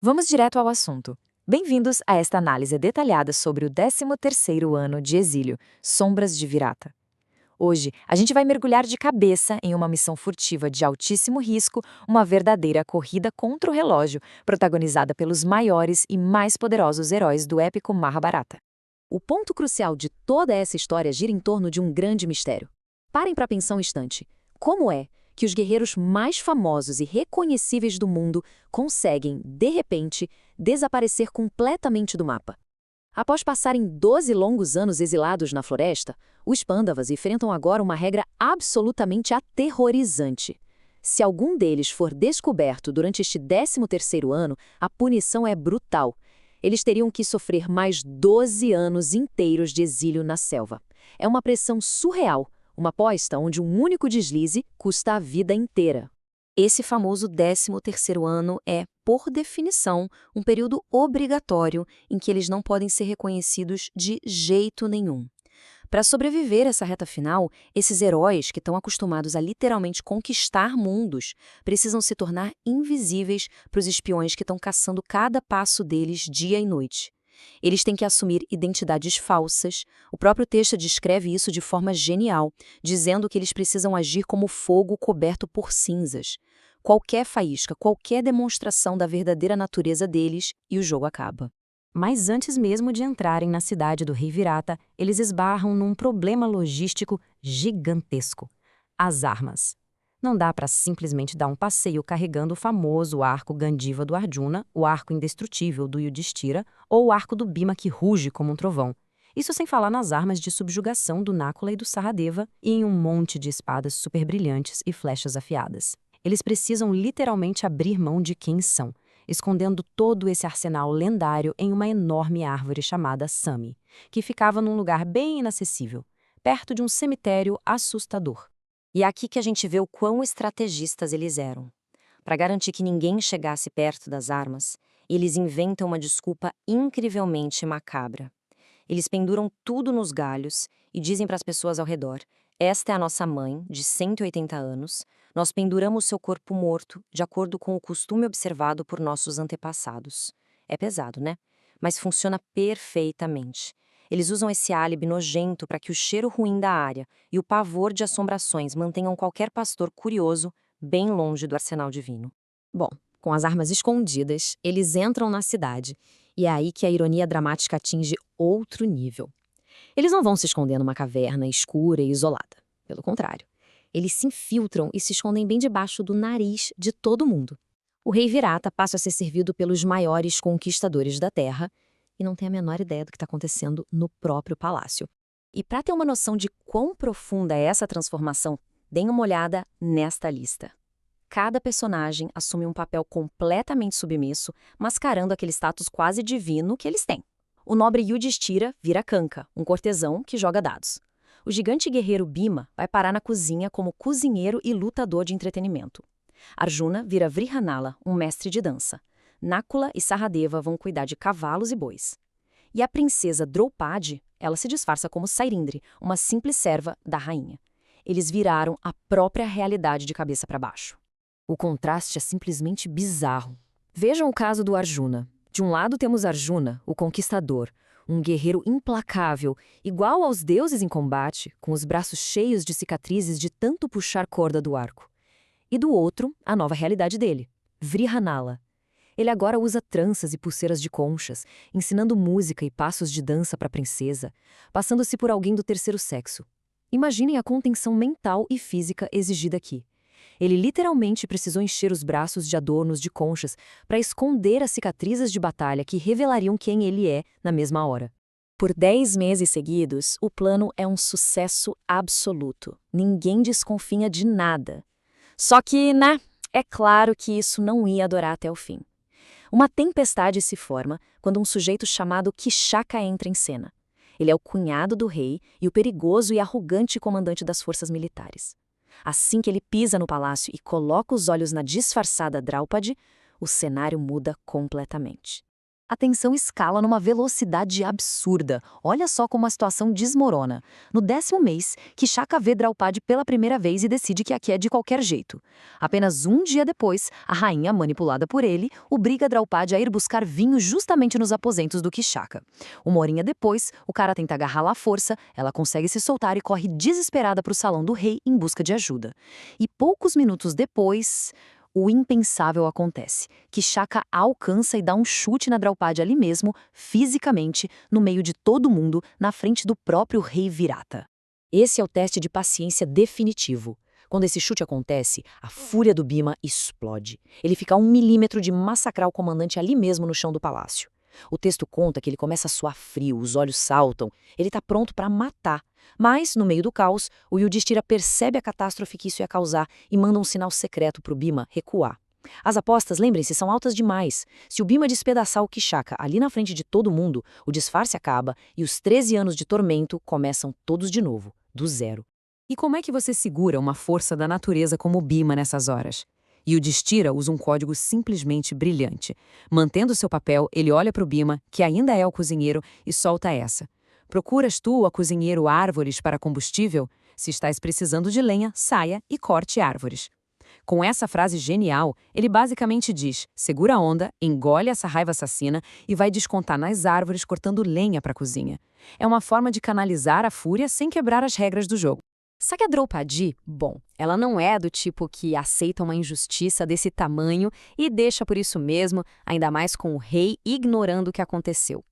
Vamos direto ao assunto. Bem-vindos a esta análise detalhada sobre o 13º ano de exílio, Sombras de Virata. Hoje, a gente vai mergulhar de cabeça em uma missão furtiva de altíssimo risco, uma verdadeira corrida contra o relógio, protagonizada pelos maiores e mais poderosos heróis do épico Mahabharata. O ponto crucial de toda essa história gira em torno de um grande mistério. Parem para pensar um instante. Como é que os guerreiros mais famosos e reconhecíveis do mundo conseguem, de repente, desaparecer completamente do mapa? Após passarem 12 longos anos exilados na floresta, os Pândavas enfrentam agora uma regra absolutamente aterrorizante. Se algum deles for descoberto durante este 13º ano, a punição é brutal. Eles teriam que sofrer mais 12 anos inteiros de exílio na selva. É uma pressão surreal, uma aposta onde um único deslize custa a vida inteira. Esse famoso 13º ano é, por definição, um período obrigatório em que eles não podem ser reconhecidos de jeito nenhum. Para sobreviver a essa reta final, esses heróis, que estão acostumados a literalmente conquistar mundos, precisam se tornar invisíveis para os espiões que estão caçando cada passo deles dia e noite. Eles têm que assumir identidades falsas. O próprio texto descreve isso de forma genial, dizendo que eles precisam agir como fogo coberto por cinzas. Qualquer faísca, qualquer demonstração da verdadeira natureza deles e o jogo acaba. Mas antes mesmo de entrarem na cidade do rei Virata, eles esbarram num problema logístico gigantesco: as armas. Não dá para simplesmente dar um passeio carregando o famoso arco Gandiva do Arjuna, o arco indestrutível do Yudhishthira ou o arco do Bhima que ruge como um trovão. Isso sem falar nas armas de subjugação do Nakula e do Saradeva e em um monte de espadas super brilhantes e flechas afiadas. Eles precisam literalmente abrir mão de quem são, escondendo todo esse arsenal lendário em uma enorme árvore chamada Sami, que ficava num lugar bem inacessível, perto de um cemitério assustador. E é aqui que a gente vê o quão estrategistas eles eram. Para garantir que ninguém chegasse perto das armas, eles inventam uma desculpa incrivelmente macabra. Eles penduram tudo nos galhos e dizem para as pessoas ao redor: esta é a nossa mãe, de 180 anos, nós penduramos seu corpo morto de acordo com o costume observado por nossos antepassados. É pesado, né? Mas funciona perfeitamente. Eles usam esse álibi nojento para que o cheiro ruim da área e o pavor de assombrações mantenham qualquer pastor curioso bem longe do arsenal divino. Bom, com as armas escondidas, eles entram na cidade, e é aí que a ironia dramática atinge outro nível. Eles não vão se esconder numa caverna escura e isolada. Pelo contrário, eles se infiltram e se escondem bem debaixo do nariz de todo mundo. O rei Virata passa a ser servido pelos maiores conquistadores da Terra e não tem a menor ideia do que está acontecendo no próprio palácio. E para ter uma noção de quão profunda é essa transformação, deem uma olhada nesta lista. Cada personagem assume um papel completamente submisso, mascarando aquele status quase divino que eles têm. O nobre Yudhishthira vira Kanka, um cortesão que joga dados. O gigante guerreiro Bhima vai parar na cozinha como cozinheiro e lutador de entretenimento. Arjuna vira Vrihanala, um mestre de dança. Nakula e Saradeva vão cuidar de cavalos e bois. E a princesa Draupadi, ela se disfarça como Sairindri, uma simples serva da rainha. Eles viraram a própria realidade de cabeça para baixo. O contraste é simplesmente bizarro. Vejam o caso do Arjuna. De um lado temos Arjuna, o conquistador, um guerreiro implacável, igual aos deuses em combate, com os braços cheios de cicatrizes de tanto puxar corda do arco. E do outro, a nova realidade dele, Vrihanala. Ele agora usa tranças e pulseiras de conchas, ensinando música e passos de dança para a princesa, passando-se por alguém do terceiro sexo. Imaginem a contenção mental e física exigida aqui. Ele literalmente precisou encher os braços de adornos de conchas para esconder as cicatrizes de batalha que revelariam quem ele é na mesma hora. Por 10 meses seguidos, o plano é um sucesso absoluto. Ninguém desconfia de nada. Só que, né, é claro que isso não ia durar até o fim. Uma tempestade se forma quando um sujeito chamado Kishaka entra em cena. Ele é o cunhado do rei e o perigoso e arrogante comandante das forças militares. Assim que ele pisa no palácio e coloca os olhos na disfarçada Draupadi, o cenário muda completamente. A tensão escala numa velocidade absurda. Olha só como a situação desmorona. No 10º mês, Kishaka vê Draupadi pela primeira vez e decide que aqui é de qualquer jeito. Apenas um dia depois, a rainha, manipulada por ele, obriga Draupadi a ir buscar vinho justamente nos aposentos do Kishaka. Uma horinha depois, o cara tenta agarrá-la à força, ela consegue se soltar e corre desesperada para o salão do rei em busca de ajuda. E poucos minutos depois, o impensável acontece. Kishaka a alcança e dá um chute na Draupadi ali mesmo, fisicamente, no meio de todo mundo, na frente do próprio rei Virata. Esse é o teste de paciência definitivo. Quando esse chute acontece, a fúria do Bhima explode. Ele fica a 1 milímetro de massacrar o comandante ali mesmo no chão do palácio. O texto conta que ele começa a suar frio, os olhos saltam, ele está pronto para matar. Mas, no meio do caos, o Yudhishthira percebe a catástrofe que isso ia causar e manda um sinal secreto para o Bhima recuar. As apostas, lembrem-se, são altas demais. Se o Bhima despedaçar o Kishaka ali na frente de todo mundo, o disfarce acaba e os 13 anos de tormento começam todos de novo, do zero. E como é que você segura uma força da natureza como o Bhima nessas horas? E o Yudhishthira usa um código simplesmente brilhante. Mantendo seu papel, ele olha para o Bhima, que ainda é o cozinheiro, e solta essa. Procuras tu, ó cozinheiro, árvores para combustível? Se estás precisando de lenha, saia e corte árvores. Com essa frase genial, ele basicamente diz, segura a onda, engole essa raiva assassina e vai descontar nas árvores cortando lenha para a cozinha. É uma forma de canalizar a fúria sem quebrar as regras do jogo. Só que a Draupadi, bom, ela não é do tipo que aceita uma injustiça desse tamanho e deixa por isso mesmo, ainda mais com o rei ignorando o que aconteceu.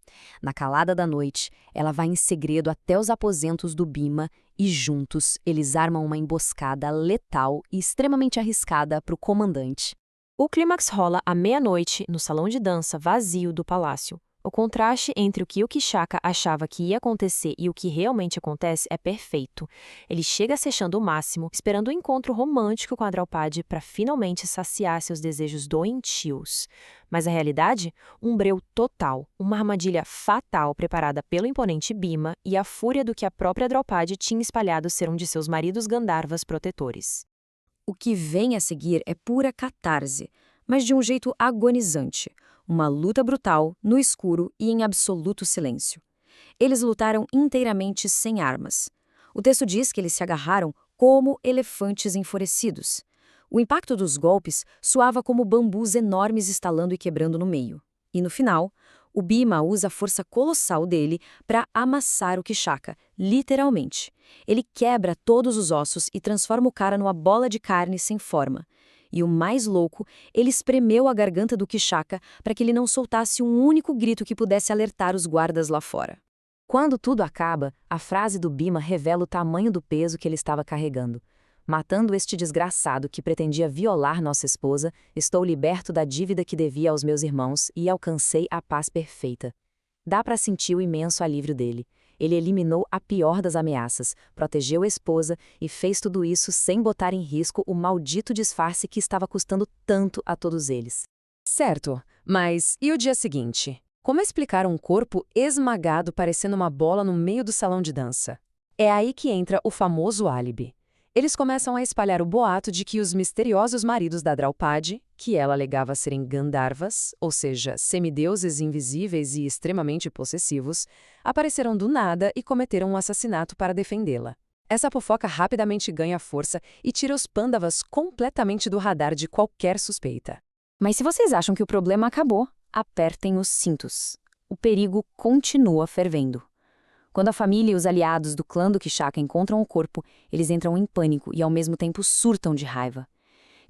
Na calada da noite, ela vai em segredo até os aposentos do Bhima e juntos eles armam uma emboscada letal e extremamente arriscada para o comandante. O clímax rola à meia-noite no salão de dança vazio do palácio. O contraste entre o que o Kishaka achava que ia acontecer e o que realmente acontece é perfeito. Ele chega se achando o máximo, esperando um encontro romântico com a Draupadi para finalmente saciar seus desejos doentios. Mas a realidade? Um breu total, uma armadilha fatal preparada pelo imponente Bhima e a fúria do que a própria Draupadi tinha espalhado ser um de seus maridos Gandharvas protetores. O que vem a seguir é pura catarse, mas de um jeito agonizante. Uma luta brutal, no escuro e em absoluto silêncio. Eles lutaram inteiramente sem armas. O texto diz que eles se agarraram como elefantes enfurecidos. O impacto dos golpes soava como bambus enormes estalando e quebrando no meio. E no final, o Bhima usa a força colossal dele para amassar o Kishaka, literalmente. Ele quebra todos os ossos e transforma o cara numa bola de carne sem forma. E o mais louco, ele espremeu a garganta do Kishaka para que ele não soltasse um único grito que pudesse alertar os guardas lá fora. Quando tudo acaba, a frase do Bhima revela o tamanho do peso que ele estava carregando. Matando este desgraçado que pretendia violar nossa esposa, estou liberto da dívida que devia aos meus irmãos e alcancei a paz perfeita. Dá para sentir o imenso alívio dele. Ele eliminou a pior das ameaças, protegeu a esposa e fez tudo isso sem botar em risco o maldito disfarce que estava custando tanto a todos eles. Certo, mas e o dia seguinte? Como explicar um corpo esmagado parecendo uma bola no meio do salão de dança? É aí que entra o famoso álibi. Eles começam a espalhar o boato de que os misteriosos maridos da Draupadi, que ela alegava serem Gandharvas, ou seja, semideuses invisíveis e extremamente possessivos, apareceram do nada e cometeram um assassinato para defendê-la. Essa fofoca rapidamente ganha força e tira os Pandavas completamente do radar de qualquer suspeita. Mas se vocês acham que o problema acabou, apertem os cintos. O perigo continua fervendo. Quando a família e os aliados do clã do Kishaka encontram o corpo, eles entram em pânico e ao mesmo tempo surtam de raiva.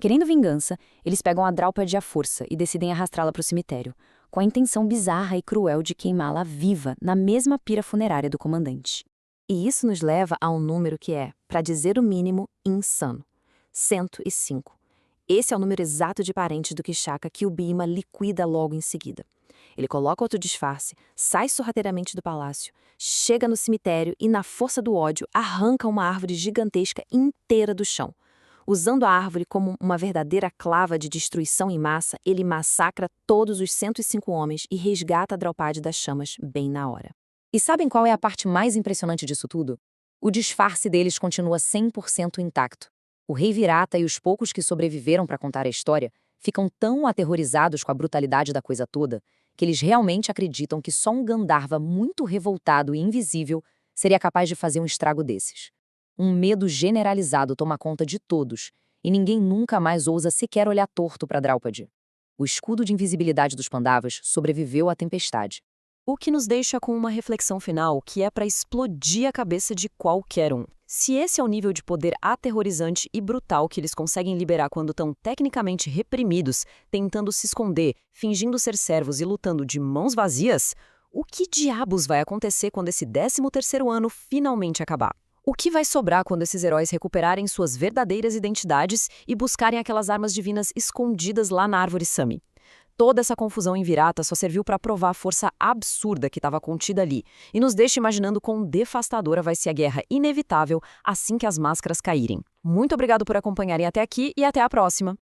Querendo vingança, eles pegam a Draupadi à força e decidem arrastá-la para o cemitério, com a intenção bizarra e cruel de queimá-la viva na mesma pira funerária do comandante. E isso nos leva a um número que é, para dizer o mínimo, insano. 105. Esse é o número exato de parentes do Kishaka que o Bhima liquida logo em seguida. Ele coloca outro disfarce, sai sorrateiramente do palácio, chega no cemitério e, na força do ódio, arranca uma árvore gigantesca inteira do chão. Usando a árvore como uma verdadeira clava de destruição em massa, ele massacra todos os 105 homens e resgata a Draupadi das chamas bem na hora. E sabem qual é a parte mais impressionante disso tudo? O disfarce deles continua 100% intacto. O rei Virata e os poucos que sobreviveram para contar a história ficam tão aterrorizados com a brutalidade da coisa toda que eles realmente acreditam que só um Gandharva muito revoltado e invisível seria capaz de fazer um estrago desses. Um medo generalizado toma conta de todos, e ninguém nunca mais ousa sequer olhar torto para Draupadi. O escudo de invisibilidade dos Pandavas sobreviveu à tempestade. O que nos deixa com uma reflexão final que é para explodir a cabeça de qualquer um. Se esse é o nível de poder aterrorizante e brutal que eles conseguem liberar quando estão tecnicamente reprimidos, tentando se esconder, fingindo ser servos e lutando de mãos vazias, o que diabos vai acontecer quando esse 13º ano finalmente acabar? O que vai sobrar quando esses heróis recuperarem suas verdadeiras identidades e buscarem aquelas armas divinas escondidas lá na árvore Sami? Toda essa confusão em Virata só serviu para provar a força absurda que estava contida ali e nos deixa imaginando quão devastadora vai ser a guerra inevitável assim que as máscaras caírem. Muito obrigado por acompanharem até aqui e até a próxima!